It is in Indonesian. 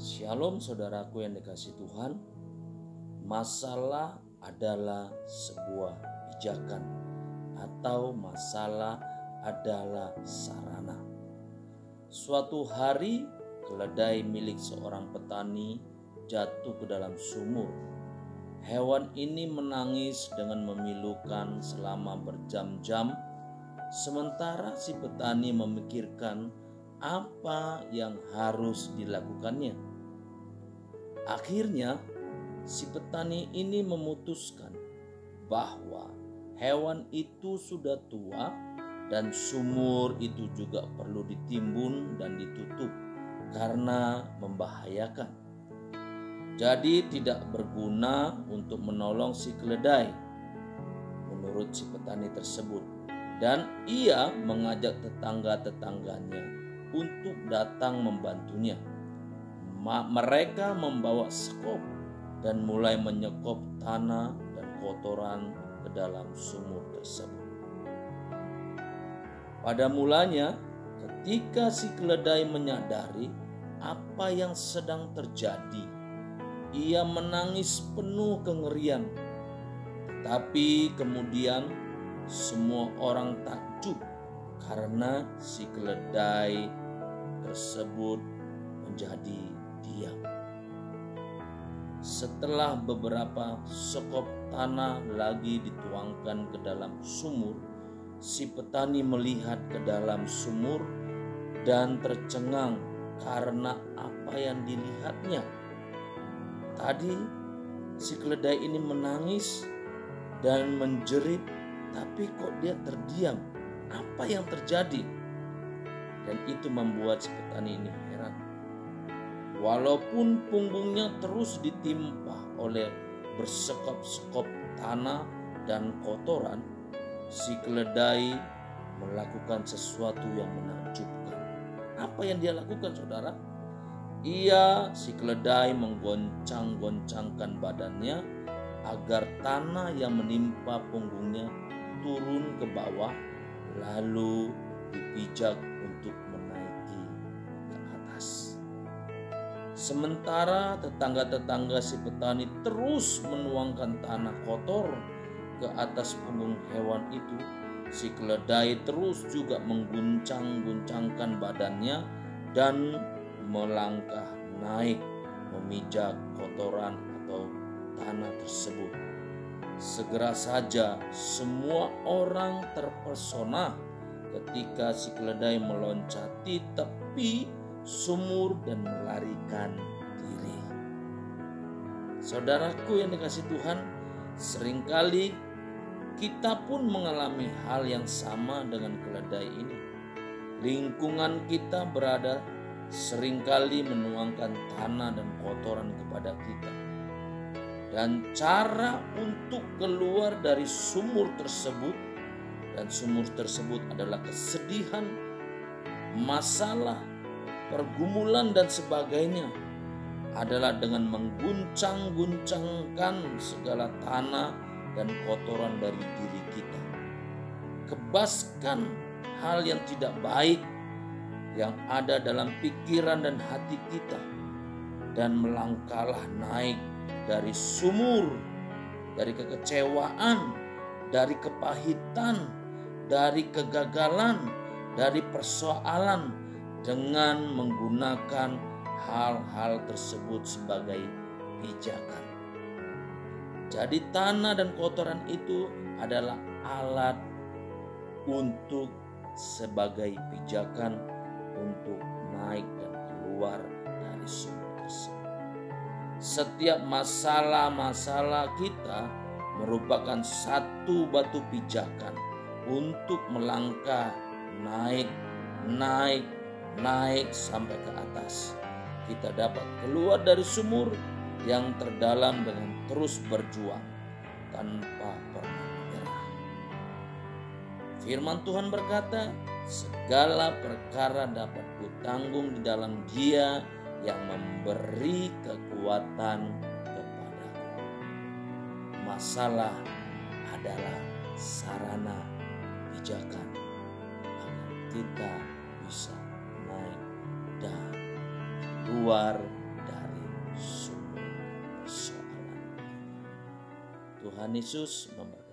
Shalom saudaraku yang dikasihi Tuhan. Masalah adalah sebuah pijakan atau masalah adalah sarana. Suatu hari keledai milik seorang petani jatuh ke dalam sumur. Hewan ini menangis dengan memilukan selama berjam-jam, sementara si petani memikirkan apa yang harus dilakukannya. Akhirnya si petani ini memutuskan bahwa hewan itu sudah tua dan sumur itu juga perlu ditimbun dan ditutup karena membahayakan. Jadi tidak berguna untuk menolong si keledai menurut si petani tersebut, dan ia mengajak tetangga-tetangganya untuk datang membantunya. Mereka membawa sekop dan mulai menyekop tanah dan kotoran ke dalam sumur tersebut. Pada mulanya, ketika si keledai menyadari apa yang sedang terjadi, ia menangis penuh kengerian. Tetapi kemudian semua orang takjub karena si keledai tersebut menjadi diam. Setelah beberapa sekop tanah lagi dituangkan ke dalam sumur, si petani melihat ke dalam sumur dan tercengang karena apa yang dilihatnya. Tadi si keledai ini menangis dan menjerit, tapi kok dia terdiam? Apa yang terjadi? Dan itu membuat si petani ini heran. Walaupun punggungnya terus ditimpa oleh bersekop-sekop tanah dan kotoran, si keledai melakukan sesuatu yang menakjubkan. Apa yang dia lakukan, saudara? Si keledai menggoncang-goncangkan badannya agar tanah yang menimpa punggungnya turun ke bawah, lalu dipijak untuk menaiki ke atas. Sementara tetangga-tetangga si petani terus menuangkan tanah kotor ke atas punggung hewan itu, si keledai terus juga mengguncang-guncangkan badannya dan melangkah naik memijak kotoran atau tanah tersebut. Segera saja semua orang terpesona ketika si keledai meloncati tepi sumur dan melarikan diri. Saudaraku yang dikasihi Tuhan, seringkali kita pun mengalami hal yang sama dengan keledai ini. Lingkungan kita berada seringkali menuangkan tanah dan kotoran kepada kita. Dan cara untuk keluar dari sumur tersebut, dan sumur tersebut adalah kesedihan, masalah, pergumulan dan sebagainya, adalah dengan mengguncang-guncangkan segala tanah dan kotoran dari diri kita. Kebaskan hal yang tidak baik yang ada dalam pikiran dan hati kita, dan melangkahlah naik dari sumur, dari kekecewaan, dari kepahitan, dari kegagalan, dari persoalan, dengan menggunakan hal-hal tersebut sebagai pijakan. Jadi tanah dan kotoran itu adalah alat untuk sebagai pijakan untuk naik dan keluar dari sumur tersebut. Setiap masalah-masalah kita merupakan satu batu pijakan untuk melangkah naik sampai ke atas. Kita dapat keluar dari sumur yang terdalam dengan terus berjuang tanpa pernah menyerah. Firman Tuhan berkata, segala perkara dapat kutanggung di dalam Dia yang memberi kekuatan kepadaku. Masalah adalah sarana pijakan agar kita bisa naik dan keluar dari Tuhan Yesus memberkati.